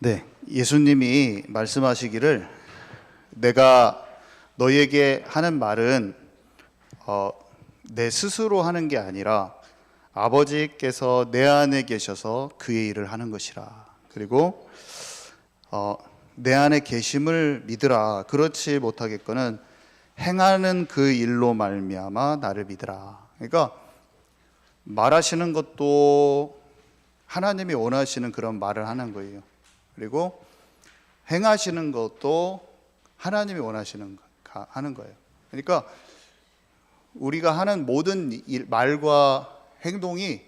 네, 예수님이 말씀하시기를 내가 너희에게 하는 말은 내 스스로 하는 게 아니라 아버지께서 내 안에 계셔서 그의 일을 하는 것이라. 그리고 내 안에 계심을 믿으라. 그렇지 못하겠거는 행하는 그 일로 말미암아 나를 믿으라. 그러니까 말하시는 것도 하나님이 원하시는 그런 말을 하는 거예요. 그리고 행하시는 것도 하나님이 원하시는 하는 거예요. 그러니까 우리가 하는 모든 말과 행동이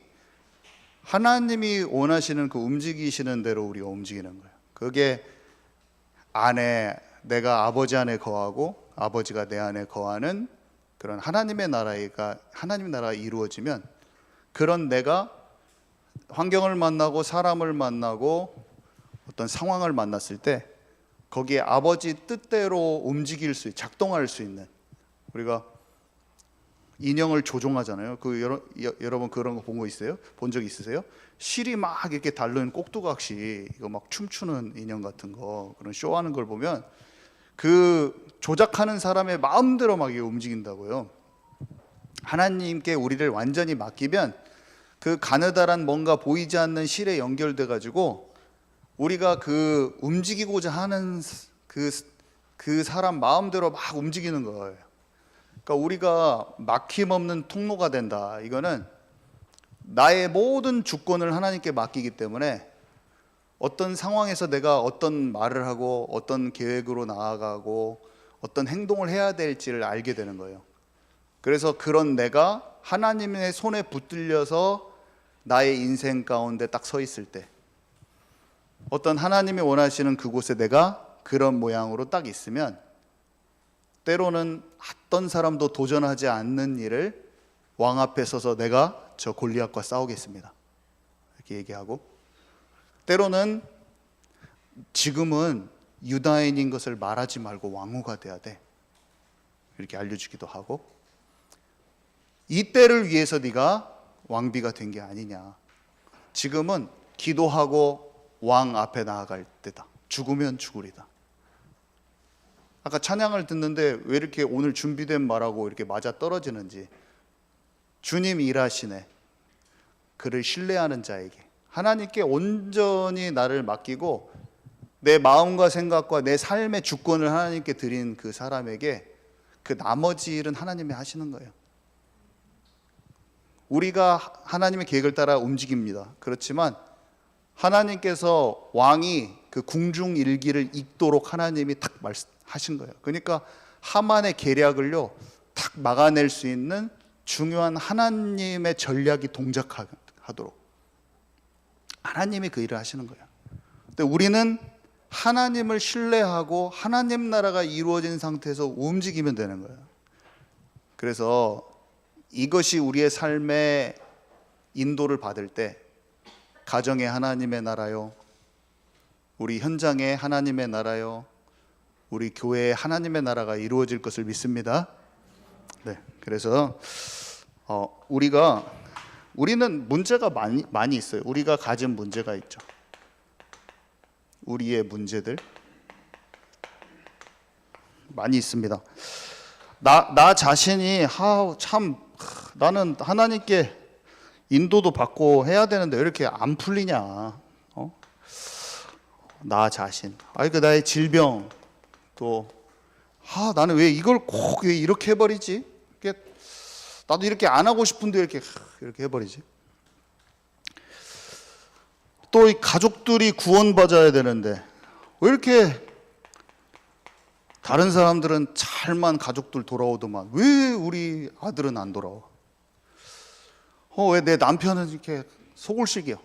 하나님이 원하시는 그 움직이시는 대로 우리가 움직이는 거예요. 그게 안에 내가 아버지 안에 거하고 아버지가 내 안에 거하는 그런 하나님의 나라가 이루어지면, 그런 내가 환경을 만나고 사람을 만나고 어떤 상황을 만났을 때 거기에 아버지 뜻대로 움직일 수, 작동할 수 있는, 우리가 인형을 조종하잖아요. 여러분 그런 거 본 거 있어요? 본 적 있으세요? 실이 막 이렇게 달린 꼭두각시 이거 막 춤추는 인형 같은 거, 그런 쇼하는 걸 보면 그 조작하는 사람의 마음대로 막 움직인다고요. 하나님께 우리를 완전히 맡기면 그 가느다란 뭔가 보이지 않는 실에 연결돼 가지고 우리가 그 움직이고자 하는 그 사람 마음대로 막 움직이는 거예요. 그러니까 우리가 막힘없는 통로가 된다. 이거는 나의 모든 주권을 하나님께 맡기기 때문에 어떤 상황에서 내가 어떤 말을 하고 어떤 계획으로 나아가고 어떤 행동을 해야 될지를 알게 되는 거예요. 그래서 그런 내가 하나님의 손에 붙들려서 나의 인생 가운데 딱 서 있을 때, 어떤 하나님이 원하시는 그곳에 내가 그런 모양으로 딱 있으면, 때로는 어떤 사람도 도전하지 않는 일을 왕 앞에 서서 내가 저 골리앗과 싸우겠습니다 이렇게 얘기하고, 때로는 지금은 유다인인 것을 말하지 말고 왕후가 돼야 돼 이렇게 알려주기도 하고, 이 때를 위해서 네가 왕비가 된 게 아니냐, 지금은 기도하고 왕 앞에 나아갈 때다, 죽으면 죽으리다. 아까 찬양을 듣는데 왜 이렇게 오늘 준비된 말하고 이렇게 맞아 떨어지는지, 주님 일하시네. 그를 신뢰하는 자에게, 하나님께 온전히 나를 맡기고 내 마음과 생각과 내 삶의 주권을 하나님께 드린 그 사람에게 그 나머지 일은 하나님이 하시는 거예요. 우리가 하나님의 계획을 따라 움직입니다. 그렇지만 하나님께서 왕이 그 궁중 일기를 읽도록 하나님이 탁 말씀하신 거예요. 그러니까 하만의 계략을요 탁 막아낼 수 있는 중요한 하나님의 전략이 동작하도록 하나님이 그 일을 하시는 거예요. 근데 우리는 하나님을 신뢰하고 하나님 나라가 이루어진 상태에서 움직이면 되는 거예요. 그래서 이것이 우리의 삶의 인도를 받을 때, 가정에 하나님의 나라요, 우리 현장에 하나님의 나라요, 우리 교회에 하나님의 나라가 이루어질 것을 믿습니다. 네, 그래서 우리는 문제가 많이 있어요. 우리가 가진 문제가 있죠. 우리의 문제들 많이 있습니다. 나 자신이 나는 하나님께 인도도 받고 해야 되는데 왜 이렇게 안 풀리냐? 나 자신, 나의 질병, 또 나는 왜 이걸 꼭 왜 이렇게 해버리지? 나도 이렇게 안 하고 싶은데 이렇게 해버리지? 또 이 가족들이 구원받아야 되는데 왜 이렇게 다른 사람들은 잘만 가족들 돌아오더만 왜 우리 아들은 안 돌아와? 왜 내 남편은 이렇게 소굴식이야?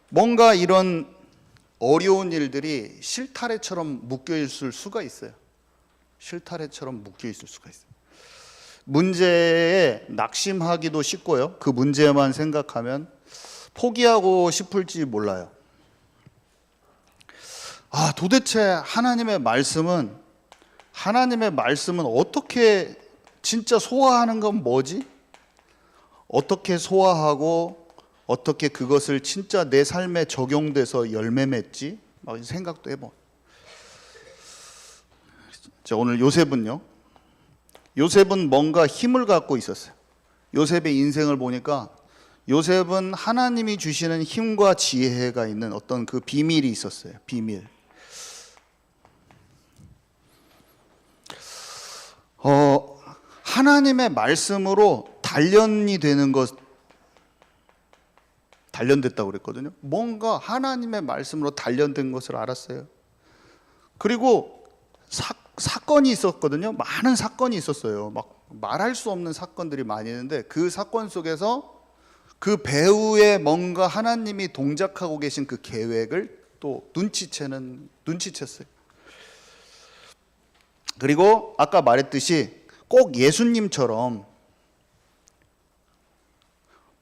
뭔가 이런 어려운 일들이 실타래처럼 묶여있을 수가 있어요. 실타래처럼 묶여있을 수가 있어요. 문제에 낙심하기도 쉽고요, 그 문제만 생각하면 포기하고 싶을지 몰라요. 도대체 하나님의 말씀은 어떻게 진짜 소화하는 건 뭐지? 어떻게 소화하고 어떻게 그것을 진짜 내 삶에 적용돼서 열매 맺지? 막 생각도 해봐. 자, 오늘 요셉은요. 요셉은 뭔가 힘을 갖고 있었어요. 요셉의 인생을 보니까 요셉은 하나님이 주시는 힘과 지혜가 있는 어떤 그 비밀이 있었어요. 비밀. 하나님의 말씀으로 단련이 되는 것, 단련됐다고 그랬거든요. 뭔가 하나님의 말씀으로 단련된 것을 알았어요. 그리고 사건이 있었거든요. 많은 사건이 있었어요. 막 말할 수 없는 사건들이 많이 있는데 그 사건 속에서 그 배후에 뭔가 하나님이 동작하고 계신 그 계획을 또 눈치챘어요. 그리고 아까 말했듯이 꼭 예수님처럼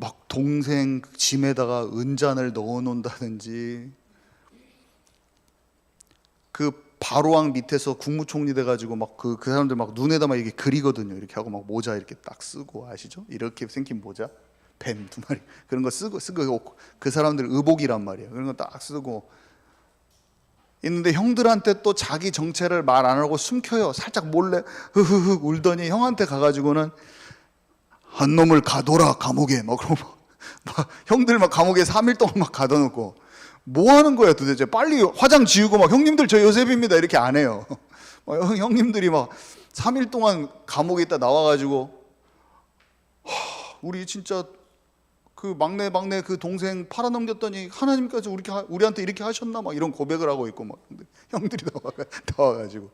막 동생 짐에다가 은잔을 넣어 놓는다든지, 그 바로왕 밑에서 국무총리 돼가지고 막 그 사람들 막 눈에다 막 이렇게 그리거든요. 이렇게 하고 막 모자 이렇게 딱 쓰고, 아시죠? 이렇게 생긴 모자, 뱀 2마리 그런 거 쓰고 그 사람들 의복이란 말이에요. 그런 거 딱 쓰고 있는데 형들한테 또 자기 정체를 말 안 하고 숨겨요. 살짝 몰래 흐흐흐 울더니 형한테 가가지고는 한 놈을 가둬라 감옥에 막 그러고 막 형들 막 감옥에 3일 동안 막 가둬놓고, 뭐 하는 거야 도대체? 빨리 화장 지우고 막 형님들 저 요셉입니다 이렇게 안 해요. 형님들이 막 3일 동안 감옥에 있다 나와가지고 우리 진짜 그 막내 그 동생 팔아넘겼더니 하나님께서 우리한테 이렇게 하셨나 막 이런 고백을 하고 있고 막 형들이 나와가지고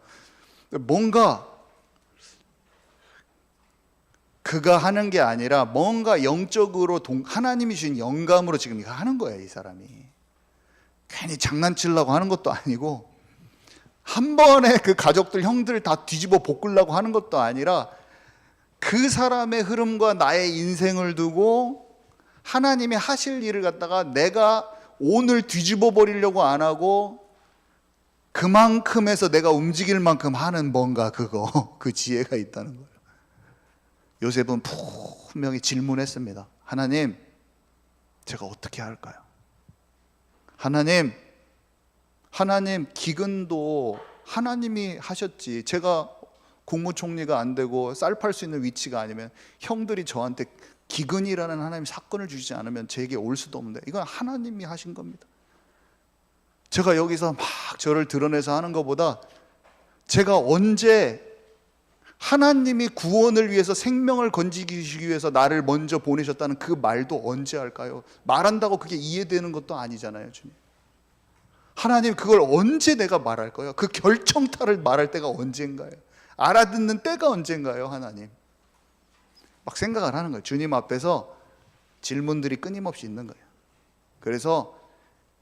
뭔가 그가 하는 게 아니라 뭔가 영적으로 하나님이 주신 영감으로 지금 이거 하는 거야. 이 사람이 괜히 장난치려고 하는 것도 아니고 한 번에 그 가족들 형들 다 뒤집어 볶으려고 하는 것도 아니라 그 사람의 흐름과 나의 인생을 두고 하나님이 하실 일을 갖다가 내가 오늘 뒤집어 버리려고 안 하고 그만큼에서 내가 움직일 만큼 하는 뭔가 그 지혜가 있다는 거예요. 요셉은 분명히 질문했습니다. 하나님, 제가 어떻게 할까요? 하나님, 기근도 하나님이 하셨지. 제가 국무총리가 안 되고 쌀 팔 수 있는 위치가 아니면 형들이 저한테 기근이라는 하나님의 사건을 주시지 않으면 제게 올 수도 없는데 이건 하나님이 하신 겁니다. 제가 여기서 막 저를 드러내서 하는 것보다 제가 언제 하나님이 구원을 위해서 생명을 건지기 위해서 나를 먼저 보내셨다는 그 말도 언제 할까요? 말한다고 그게 이해되는 것도 아니잖아요, 주님. 하나님, 그걸 언제 내가 말할 거예요? 그 결정타를 말할 때가 언젠가요? 알아듣는 때가 언젠가요, 하나님? 막 생각을 하는 거예요. 주님 앞에서 질문들이 끊임없이 있는 거예요. 그래서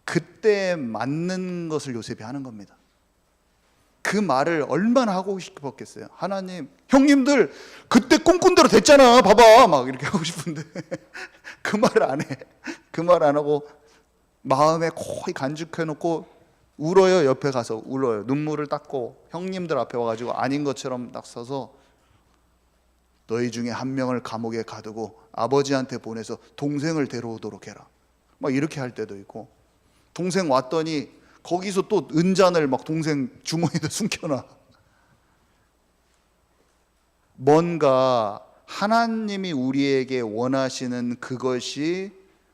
그때 맞는 것을 요셉이 하는 겁니다. 그 말을 얼마나 하고 싶었겠어요. 하나님, 형님들 그때 꿈꾼 대로 됐잖아 봐봐 막 이렇게 하고 싶은데 그 말을 안 해. 그 말 안 하고 마음에 코이 간직해놓고 울어요. 옆에 가서 울어요. 눈물을 닦고 형님들 앞에 와가지고 아닌 것처럼 딱 서서 너희 중에 한 명을 감옥에 가두고 아버지한테 보내서 동생을 데려오도록 해라 막 이렇게 할 때도 있고, 동생 왔더니 거기서 또 은잔을 막 동생 주머니에 숨겨놔. 뭔가 하나님이 우리에게 원하시는 그것이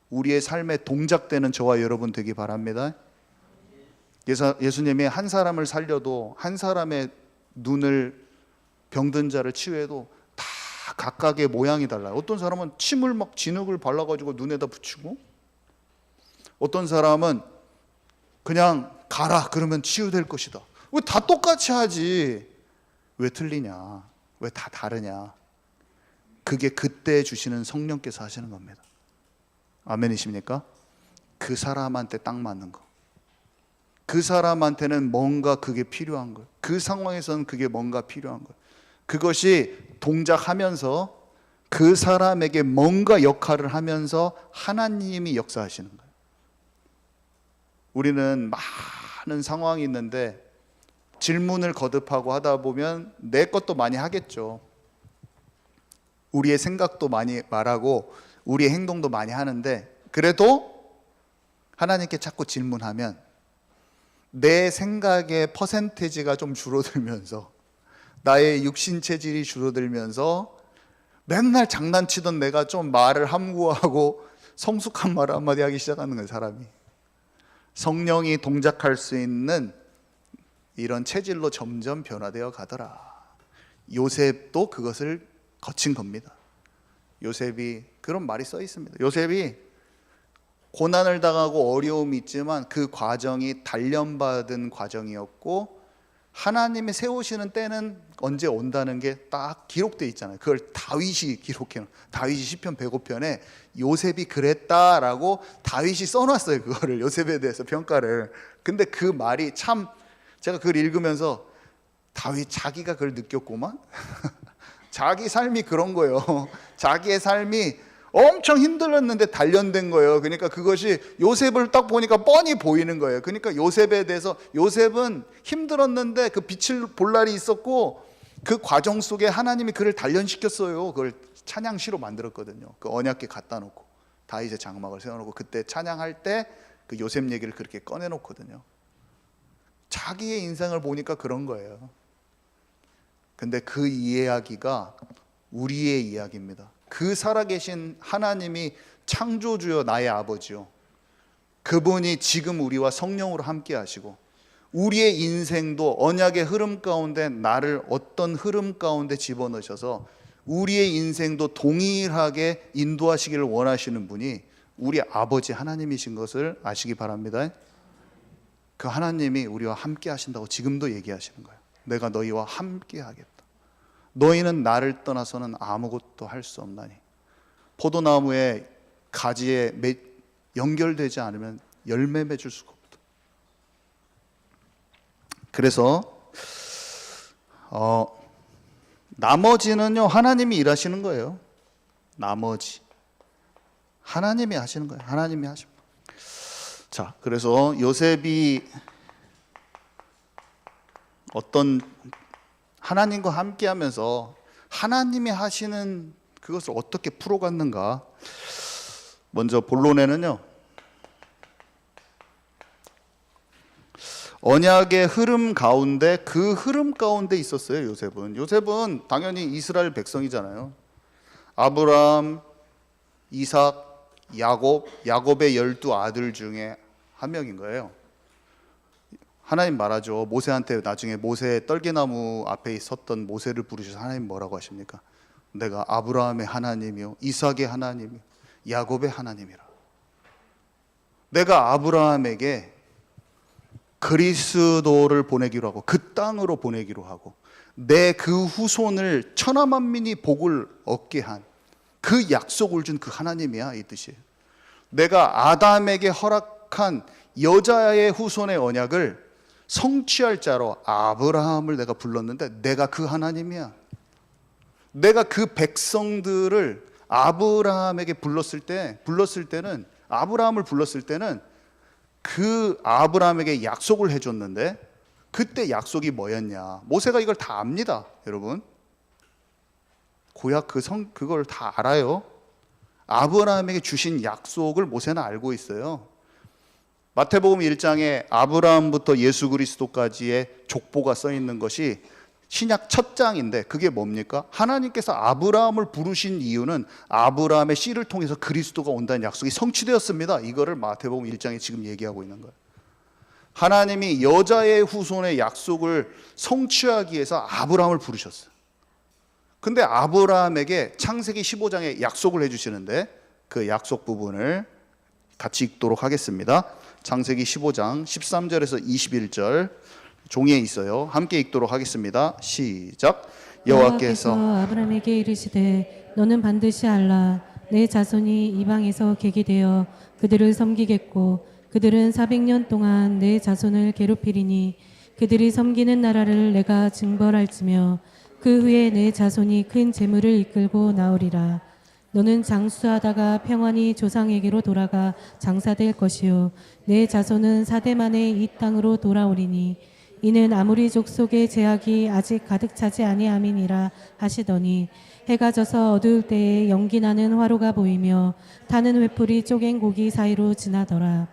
우리의 삶에 동작되는 저와 여러분 되기 바랍니다. 예수님이 한 사람을 살려도, 한 사람의 눈을 병든 자를 치유해도 다 각각의 모양이 달라요. 어떤 사람은 침을 막 진흙을 발라가지고 눈에다 붙이고, 어떤 사람은 그냥 가라 그러면 치유될 것이다. 왜 다 똑같이 하지? 왜 틀리냐? 왜 다 다르냐? 그게 그때 주시는 성령께서 하시는 겁니다. 아멘이십니까? 그 사람한테 딱 맞는 거, 그 사람한테는 뭔가 그게 필요한 거예요. 그 상황에서는 그게 뭔가 필요한 거예요. 그것이 동작하면서 그 사람에게 뭔가 역할을 하면서 하나님이 역사하시는 거예요. 우리는 많은 상황이 있는데 질문을 거듭하고 하다 보면 내 것도 많이 하겠죠. 우리의 생각도 많이 말하고 우리의 행동도 많이 하는데 그래도 하나님께 자꾸 질문하면 내 생각의 퍼센테이지가 좀 줄어들면서 나의 육신 체질이 줄어들면서 맨날 장난치던 내가 좀 말을 함구하고 성숙한 말을 한마디 하기 시작하는 거예요, 사람이. 성령이 동작할 수 있는 이런 체질로 점점 변화되어 가더라. 요셉도 그것을 거친 겁니다. 요셉이 그런 말이 써 있습니다. 요셉이 고난을 당하고 어려움이 있지만 그 과정이 단련받은 과정이었고 하나님이 세우시는 때는 언제 온다는 게 딱 기록되어 있잖아요. 그걸 다윗이 기록해 놓은, 다윗이 시편 105편에 요셉이 그랬다라고 다윗이 써놨어요. 그거를, 요셉에 대해서 평가를. 근데 그 말이 참, 제가 그걸 읽으면서 다윗 자기가 그걸 느꼈구만. 자기 삶이 그런 거예요. 자기의 삶이 엄청 힘들었는데 단련된 거예요. 그러니까 그것이 요셉을 딱 보니까 뻔히 보이는 거예요. 그러니까 요셉에 대해서, 요셉은 힘들었는데 그 빛을 볼 날이 있었고 그 과정 속에 하나님이 그를 단련시켰어요. 그걸 찬양시로 만들었거든요. 그 언약궤 갖다 놓고 다윗의 장막을 세워놓고 그때 찬양할 때 그 요셉 얘기를 그렇게 꺼내놓거든요. 자기의 인생을 보니까 그런 거예요. 근데 그 이야기가 우리의 이야기입니다. 그 살아계신 하나님이 창조주여 나의 아버지요, 그분이 지금 우리와 성령으로 함께 하시고 우리의 인생도 언약의 흐름 가운데 나를 어떤 흐름 가운데 집어넣으셔서 우리의 인생도 동일하게 인도하시기를 원하시는 분이 우리 아버지 하나님이신 것을 아시기 바랍니다. 그 하나님이 우리와 함께 하신다고 지금도 얘기하시는 거예요. 내가 너희와 함께 하겠다. 너희는 나를 떠나서는 아무것도 할 수 없나니. 포도나무의 가지에 연결되지 않으면 열매 맺을 수가 없다. 그래서 나머지는요 하나님이 일하시는 거예요. 나머지 하나님이 하시는 거예요. 하나님이 하십니다. 자, 그래서 요셉이 어떤 하나님과 함께하면서 하나님이 하시는 그것을 어떻게 풀어갔는가. 먼저 본론에는요, 언약의 흐름 가운데, 그 흐름 가운데 있었어요. 요셉은 당연히 이스라엘 백성이잖아요. 아브라함, 이삭, 야곱의 12아들 중에 한 명인 거예요. 하나님 말하죠. 모세한테 나중에 모세 떨기나무 앞에 섰던 모세를 부르셔서 하나님 뭐라고 하십니까? 내가 아브라함의 하나님이요, 이삭의 하나님이요, 야곱의 하나님이라. 내가 아브라함에게 그리스도를 보내기로 하고 그 땅으로 보내기로 하고 내 그 후손을 천하만민이 복을 얻게 한 그 약속을 준 그 하나님이야, 이 뜻이에요. 내가 아담에게 허락한 여자의 후손의 언약을 성취할 자로 아브라함을 내가 불렀는데 내가 그 하나님이야. 내가 그 백성들을 아브라함에게 불렀을 때는 아브라함을 불렀을 때는 그 아브라함에게 약속을 해줬는데 그때 약속이 뭐였냐? 모세가 이걸 다 압니다, 여러분. 고약 그걸 다 알아요. 아브라함에게 주신 약속을 모세는 알고 있어요. 마태복음 1장에 아브라함부터 예수 그리스도까지의 족보가 써 있는 것이 신약 첫 장인데 그게 뭡니까? 하나님께서 아브라함을 부르신 이유는 아브라함의 씨를 통해서 그리스도가 온다는 약속이 성취되었습니다. 이거를 마태복음 1장에 지금 얘기하고 있는 거예요. 하나님이 여자의 후손의 약속을 성취하기 위해서 아브라함을 부르셨어요. 근데 아브라함에게 창세기 15장에 약속을 해주시는데 그 약속 부분을 같이 읽도록 하겠습니다. 창세기 15장 13절에서 21절 종이에 있어요. 함께 읽도록 하겠습니다. 시작. 여호와께서 아브라함에게 이르시되 너는 반드시 알라. 내 자손이 이방에서 객이 되어 그들을 섬기겠고 그들은 400년 동안 내 자손을 괴롭히리니 그들이 섬기는 나라를 내가 징벌할지며 그 후에 내 자손이 큰 재물을 이끌고 나오리라. 너는 장수하다가 평안히 조상에게로 돌아가 장사될 것이요 내 자손은 4대 만에 이 땅으로 돌아오리니 이는 아무리 족속의 제약이 아직 가득 차지 아니함이니라 하시더니 해가 져서 어두울 때에 연기 나는 화로가 보이며 타는 횃불이 쪼갠 고기 사이로 지나더라.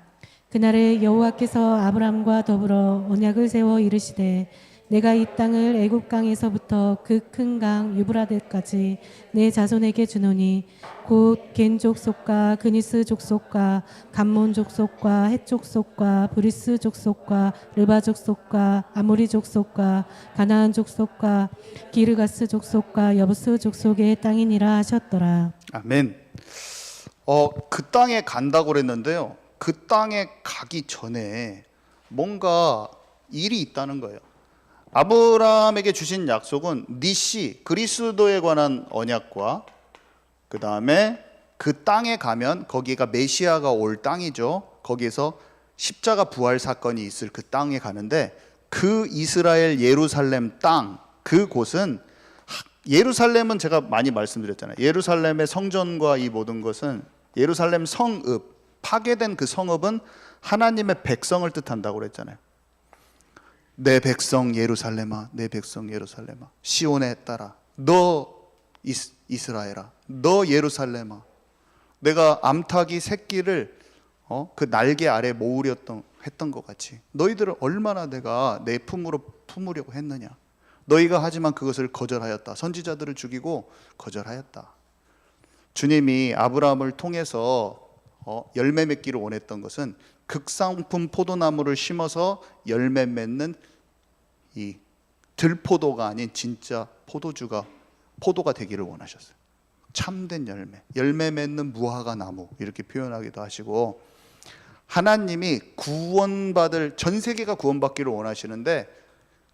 그날에 여호와께서 아브람과 더불어 언약을 세워 이르시되 내가 이 땅을 애굽 강에서부터 그 큰 강 유브라데까지 내 자손에게 주노니 곧 겐 족속과 그니스 족속과 감몬 족속과 헷 족속과 브리스 족속과 르바 족속과 아모리 족속과 가나안 족속과 기르가스 족속과 여부스 족속의 땅이니라 하셨더라. 아멘. 그 땅에 간다고 그랬는데요. 그 땅에 가기 전에 뭔가 일이 있다는 거예요. 아브라함에게 주신 약속은 니시 그리스도에 관한 언약과 그 다음에 그 땅에 가면 거기가 메시아가 올 땅이죠. 거기에서 십자가 부활 사건이 있을 그 땅에 가는데 그 이스라엘 예루살렘 땅 그곳은 예루살렘은 제가 많이 말씀드렸잖아요. 예루살렘의 성전과 이 모든 것은 예루살렘 성읍 파괴된 그 성읍은 하나님의 백성을 뜻한다고 그랬잖아요. 내 백성 예루살렘아, 내 백성 예루살렘아, 시온에 따라 너 이스라엘아, 너 예루살렘아, 내가 암탉이 새끼를 그 날개 아래 모으렸던 했던 것 같이 너희들을 얼마나 내가 내 품으로 품으려고 했느냐. 너희가 하지만 그것을 거절하였다. 선지자들을 죽이고 거절하였다. 주님이 아브라함을 통해서 열매 맺기를 원했던 것은 극상품 포도나무를 심어서 열매 맺는 이 들포도가 아닌 진짜 포도가 되기를 원하셨어요. 참된 열매 맺는 무화과 나무 이렇게 표현하기도 하시고 하나님이 구원받을 전 세계가 구원받기를 원하시는데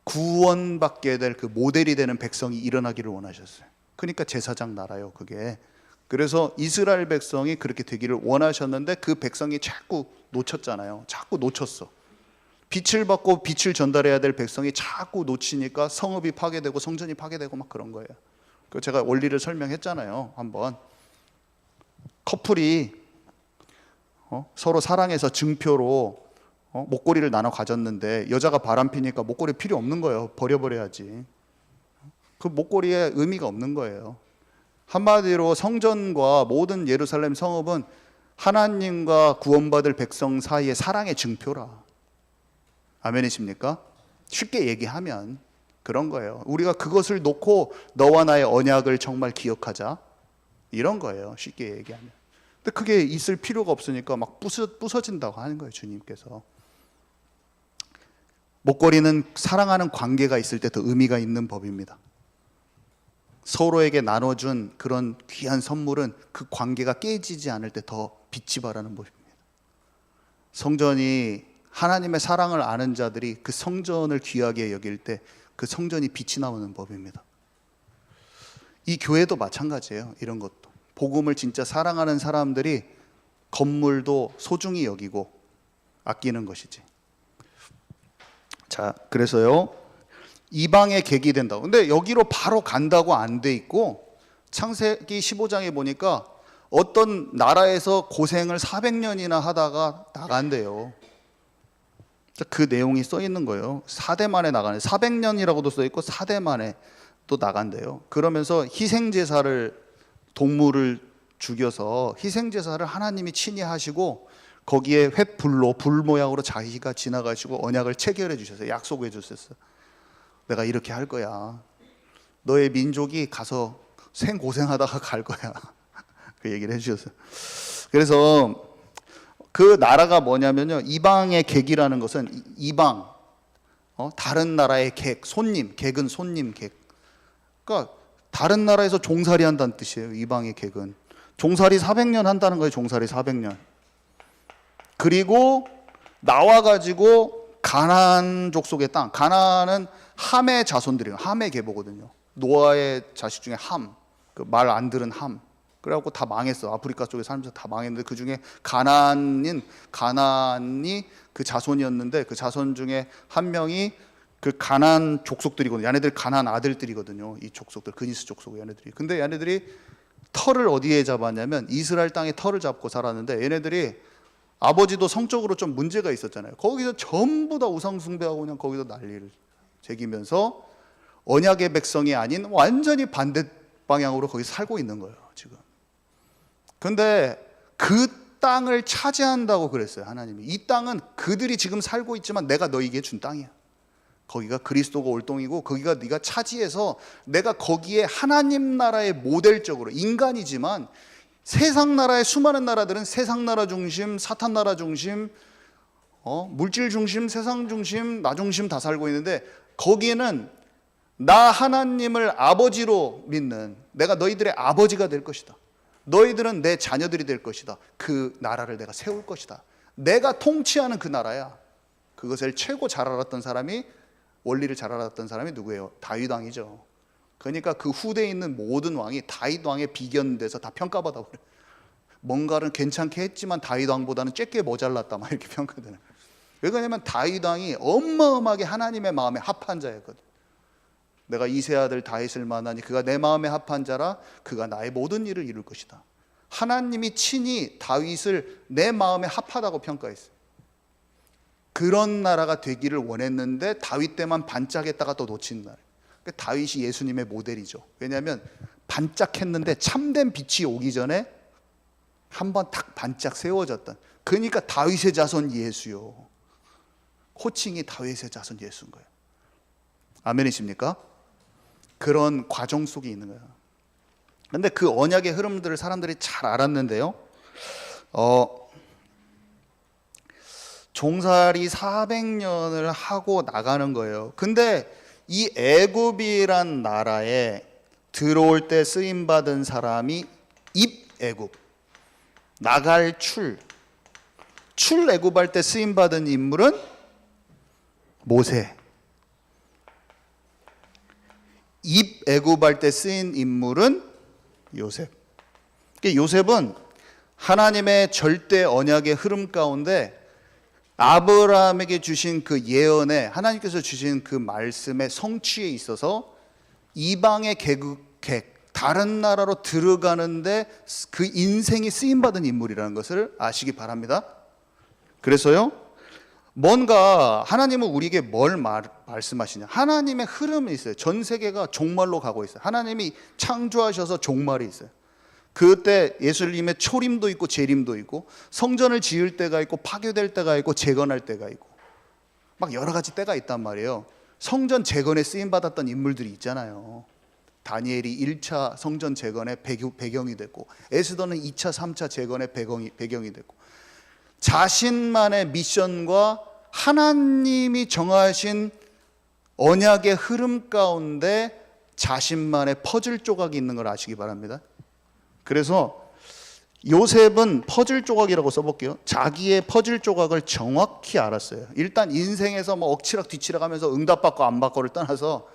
구원받게 될 그 모델이 되는 백성이 일어나기를 원하셨어요. 그러니까 제사장 나라요 그게. 그래서 이스라엘 백성이 그렇게 되기를 원하셨는데 그 백성이 자꾸 놓쳤잖아요. 자꾸 놓쳤어. 빛을 받고 빛을 전달해야 될 백성이 자꾸 놓치니까 성읍이 파괴되고 성전이 파괴되고 막 그런 거예요. 그 제가 원리를 설명했잖아요. 한번 커플이 서로 사랑해서 증표로 목걸이를 나눠 가졌는데 여자가 바람피니까 목걸이 필요 없는 거예요. 버려야지. 그 목걸이에 의미가 없는 거예요. 한마디로 성전과 모든 예루살렘 성읍은 하나님과 구원받을 백성 사이의 사랑의 증표라. 아멘이십니까? 쉽게 얘기하면 그런 거예요. 우리가 그것을 놓고 너와 나의 언약을 정말 기억하자 이런 거예요. 쉽게 얘기하면. 근데 그게 있을 필요가 없으니까 막 부서진다고 하는 거예요. 주님께서. 목걸이는 사랑하는 관계가 있을 때 더 의미가 있는 법입니다. 서로에게 나눠준 그런 귀한 선물은 그 관계가 깨지지 않을 때 더 빛이 발하는 법입니다. 성전이 하나님의 사랑을 아는 자들이 그 성전을 귀하게 여길 때 그 성전이 빛이 나오는 법입니다. 이 교회도 마찬가지예요. 이런 것도 복음을 진짜 사랑하는 사람들이 건물도 소중히 여기고 아끼는 것이지. 자, 그래서요 이방의 객이 된다고. 근데 여기로 바로 간다고 안 돼 있고 창세기 15장에 보니까 어떤 나라에서 고생을 400년이나 하다가 나간대요. 그 내용이 써 있는 거예요. 4대 만에 나가네. 400년이라고도 써 있고 4대 만에 또 나간대요. 그러면서 희생제사를 동물을 죽여서 희생제사를 하나님이 친히 하시고 거기에 횃불로 불 모양으로 자기가 지나가시고 언약을 체결해 주셨어요. 약속해 주셨어요. 내가 이렇게 할 거야. 너의 민족이 가서 생고생하다가 갈 거야. 그 얘기를 해주셨어요. 그래서 그 나라가 뭐냐면요, 이방의 객이라는 것은 이방, 다른 나라의 객, 손님, 객은 손님, 객. 그러니까 다른 나라에서 종살이 한다는 뜻이에요. 이방의 객은 종살이 400년 한다는 거예요. 종살이 400년. 그리고 나와가지고 가나안 족속의 땅. 가나안은 함의 자손들이에요. 함의 계보거든요. 노아의 자식 중에 함, 그 말 안 들은 함. 그래갖고 다 망했어. 아프리카 쪽에 사람들 다 망했는데 그 중에 가나안이 그 자손이었는데 그 자손 중에 한 명이 그 가나안 족속들이거든요. 얘네들 가나안 아들들이거든요. 이 족속들, 그니스 족속 얘네들이. 근데 얘네들이 터를 어디에 잡았냐면 이스라엘 땅에 터를 잡고 살았는데 얘네들이 아버지도 성적으로 좀 문제가 있었잖아요. 거기서 전부 다 우상 숭배하고 그냥 거기서 난리를 새기면서 언약의 백성이 아닌 완전히 반대 방향으로 거기 살고 있는 거예요, 지금. 근데 그 땅을 차지한다고 그랬어요, 하나님이. 이 땅은 그들이 지금 살고 있지만 내가 너희에게 준 땅이야. 거기가 그리스도가 올 땅이고 거기가 네가 차지해서 내가 거기에 하나님 나라의 모델적으로, 인간이지만 세상 나라의 수많은 나라들은 세상 나라 중심, 사탄 나라 중심, 물질 중심, 세상 중심, 나 중심 다 살고 있는데 거기에는 나 하나님을 아버지로 믿는, 내가 너희들의 아버지가 될 것이다. 너희들은 내 자녀들이 될 것이다. 그 나라를 내가 세울 것이다. 내가 통치하는 그 나라야. 그것을 최고 잘 알았던 사람이, 원리를 잘 알았던 사람이 누구예요? 다윗 왕이죠. 그러니까 그 후대에 있는 모든 왕이 다윗 왕에 비견돼서 다 평가받아 버려. 뭔가는 괜찮게 했지만 다윗 왕보다는 쬐게 모자랐다, 막 이렇게 평가되는. 왜 그러냐면 다윗 왕이 어마어마하게 하나님의 마음에 합한 자였거든. 내가 이세 아들 다윗을 만나니 그가 내 마음에 합한 자라, 그가 나의 모든 일을 이룰 것이다. 하나님이 친히 다윗을 내 마음에 합하다고 평가했어요. 그런 나라가 되기를 원했는데 다윗 때만 반짝했다가 또 놓친 나라. 그러니까 다윗이 예수님의 모델이죠. 왜냐하면 반짝했는데 참된 빛이 오기 전에 한번 탁 반짝 세워졌던. 그러니까 다윗의 자손 예수요. 호칭이 다윗의 자손 예수인 거예요. 아멘이십니까? 그런 과정 속에 있는 거예요. 그런데 그 언약의 흐름들을 사람들이 잘 알았는데요. 종살이 400년을 하고 나가는 거예요. 근데 이 애굽이란 나라에 들어올 때 쓰임 받은 사람이 입애굽, 나갈 출애굽할 때 쓰임 받은 인물은 모세. 입애굽할 때 쓰인 인물은 요셉. 요셉은 하나님의 절대 언약의 흐름 가운데 아브라함에게 주신 그 예언에, 하나님께서 주신 그 말씀의 성취에 있어서 이방의 개국객, 다른 나라로 들어가는데 그 인생이 쓰임받은 인물이라는 것을 아시기 바랍니다. 그래서요, 뭔가 하나님은 우리에게 뭘 말씀하시냐, 하나님의 흐름이 있어요. 전 세계가 종말로 가고 있어요. 하나님이 창조하셔서 종말이 있어요. 그때 예수님의 초림도 있고 재림도 있고, 성전을 지을 때가 있고 파괴될 때가 있고 재건할 때가 있고, 막 여러 가지 때가 있단 말이에요. 성전 재건에 쓰임 받았던 인물들이 있잖아요. 다니엘이 1차 성전 재건의 배경이 됐고, 에스더는 2차 3차 재건의 배경이 됐고, 자신만의 미션과 하나님이 정하신 언약의 흐름 가운데 자신만의 퍼즐 조각이 있는 걸 아시기 바랍니다. 그래서 요셉은 퍼즐 조각이라고 써볼게요. 자기의 퍼즐 조각을 정확히 알았어요. 일단 인생에서 뭐 엎치락 뒤치락 하면서 응답받고 안 받고를 떠나서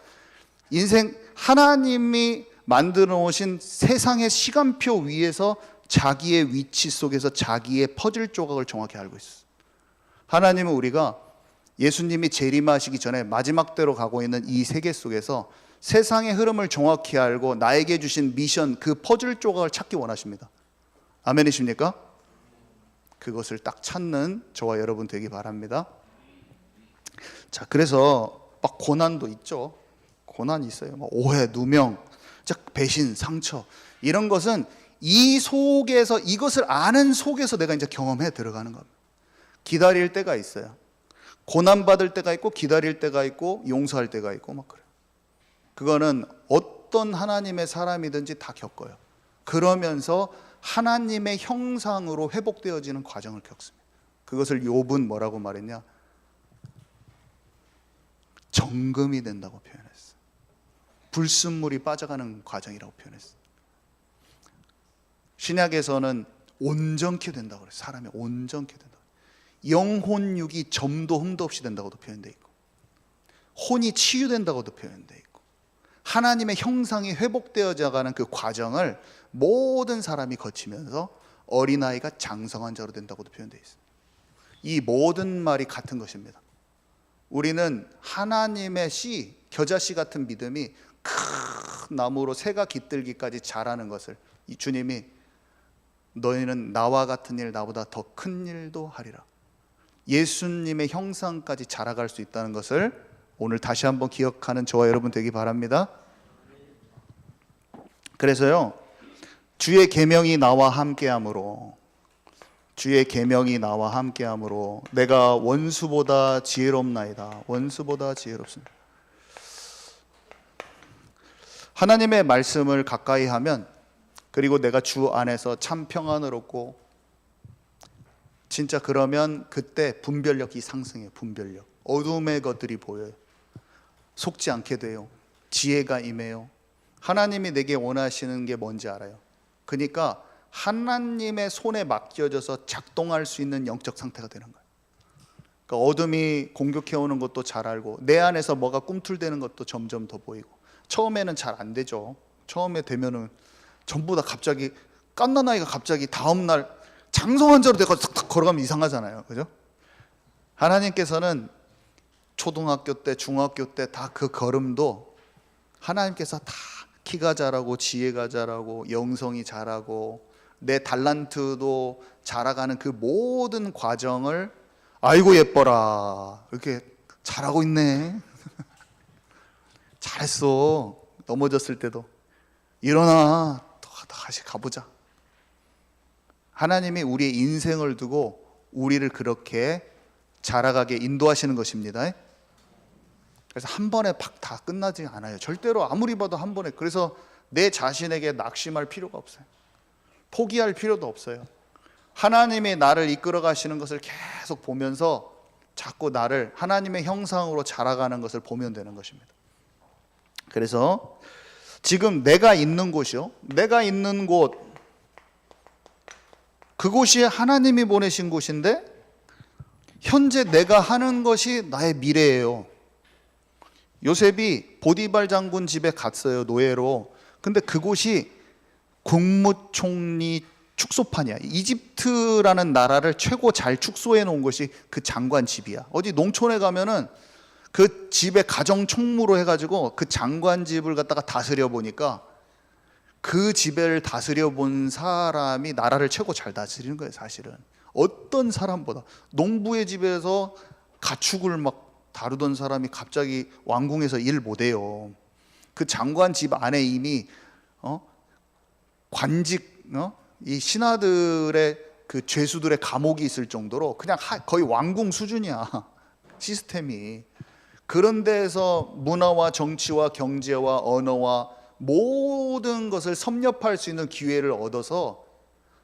인생, 하나님이 만들어 놓으신 세상의 시간표 위에서 자기의 위치 속에서 자기의 퍼즐 조각을 정확히 알고 있어요. 하나님은 우리가 예수님이 재림하시기 전에 마지막 때로 가고 있는 이 세계 속에서 세상의 흐름을 정확히 알고 나에게 주신 미션, 그 퍼즐 조각을 찾기 원하십니다. 아멘이십니까? 그것을 딱 찾는 저와 여러분 되기 바랍니다. 자, 그래서 막 고난도 있죠. 고난이 있어요. 뭐 오해, 누명, 배신, 상처, 이런 것은 이 속에서, 이것을 아는 속에서 내가 이제 경험해 들어가는 겁니다. 기다릴 때가 있어요. 고난 받을 때가 있고, 기다릴 때가 있고, 용서할 때가 있고, 막 그래요. 그거는 어떤 하나님의 사람이든지 다 겪어요. 그러면서 하나님의 형상으로 회복되어지는 과정을 겪습니다. 그것을 욥은 뭐라고 말했냐? 정금이 된다고 표현했어요. 불순물이 빠져가는 과정이라고 표현했어요. 신약에서는 온전케 된다고 그래요. 사람이 온전케 된다고. 영혼육이 점도 흠도 없이 된다고도 표현되어 있고, 혼이 치유된다고도 표현되어 있고, 하나님의 형상이 회복되어져 가는 그 과정을 모든 사람이 거치면서 어린아이가 장성한 자로 된다고도 표현되어 있습니다. 이 모든 말이 같은 것입니다. 우리는 하나님의 씨, 겨자씨 같은 믿음이 큰 나무로 새가 깃들기까지 자라는 것을 이 주님이 너희는 나와 같은 일, 나보다 더 큰 일도 하리라. 예수님의 형상까지 자라갈 수 있다는 것을 오늘 다시 한번 기억하는 저와 여러분 되기 바랍니다. 그래서요, 주의 계명이 나와 함께함으로, 주의 계명이 나와 함께함으로 내가 원수보다 지혜롭나이다. 원수보다 지혜롭습니다. 하나님의 말씀을 가까이 하면, 그리고 내가 주 안에서 참 평안을 얻고, 진짜 그러면 그때 분별력이 상승해요. 분별력. 어둠의 것들이 보여요. 속지 않게 돼요. 지혜가 임해요. 하나님이 내게 원하시는 게 뭔지 알아요. 그러니까 하나님의 손에 맡겨져서 작동할 수 있는 영적 상태가 되는 거예요. 그러니까 어둠이 공격해오는 것도 잘 알고, 내 안에서 뭐가 꿈틀대는 것도 점점 더 보이고. 처음에는 잘 안 되죠. 처음에 되면은 전부 다 갑자기 깐난 아이가 갑자기 다음날 장성환자로 돼가지고 탁탁 걸어가면 이상하잖아요. 그죠? 하나님께서는 초등학교 때, 중학교 때 다 그 걸음도 하나님께서 다 키가 자라고, 지혜가 자라고, 영성이 자라고, 내 달란트도 자라가는 그 모든 과정을, 아이고 예뻐라, 이렇게 잘하고 있네, 잘했어, 넘어졌을 때도 일어나, 다시 가보자. 하나님이 우리의 인생을 두고 우리를 그렇게 자라가게 인도하시는 것입니다. 그래서 한 번에 팍 다 끝나지 않아요. 절대로 아무리 봐도 한 번에. 그래서 내 자신에게 낙심할 필요가 없어요. 포기할 필요도 없어요. 하나님이 나를 이끌어 가시는 것을 계속 보면서 자꾸 나를 하나님의 형상으로 자라가는 것을 보면 되는 것입니다. 그래서 지금 내가 있는 곳이요, 내가 있는 곳, 그곳이 하나님이 보내신 곳인데 현재 내가 하는 것이 나의 미래예요. 요셉이 보디발 장군 집에 갔어요, 노예로. 근데 그곳이 국무총리 축소판이야. 이집트라는 나라를 최고 잘 축소해 놓은 것이 그 장관 집이야. 어디 농촌에 가면은 그 집에 가정총무로 해가지고 그 장관 집을 갖다가 다스려 보니까 그 집을 다스려 본 사람이 나라를 최고 잘 다스리는 거예요. 사실은 어떤 사람보다. 농부의 집에서 가축을 막 다루던 사람이 갑자기 왕궁에서 일 못해요. 그 장관 집 안에 이미 관직, 이 신하들의 그 죄수들의 감옥이 있을 정도로 그냥 거의 왕궁 수준이야, 시스템이. 그런 데에서 문화와 정치와 경제와 언어와 모든 것을 섭렵할 수 있는 기회를 얻어서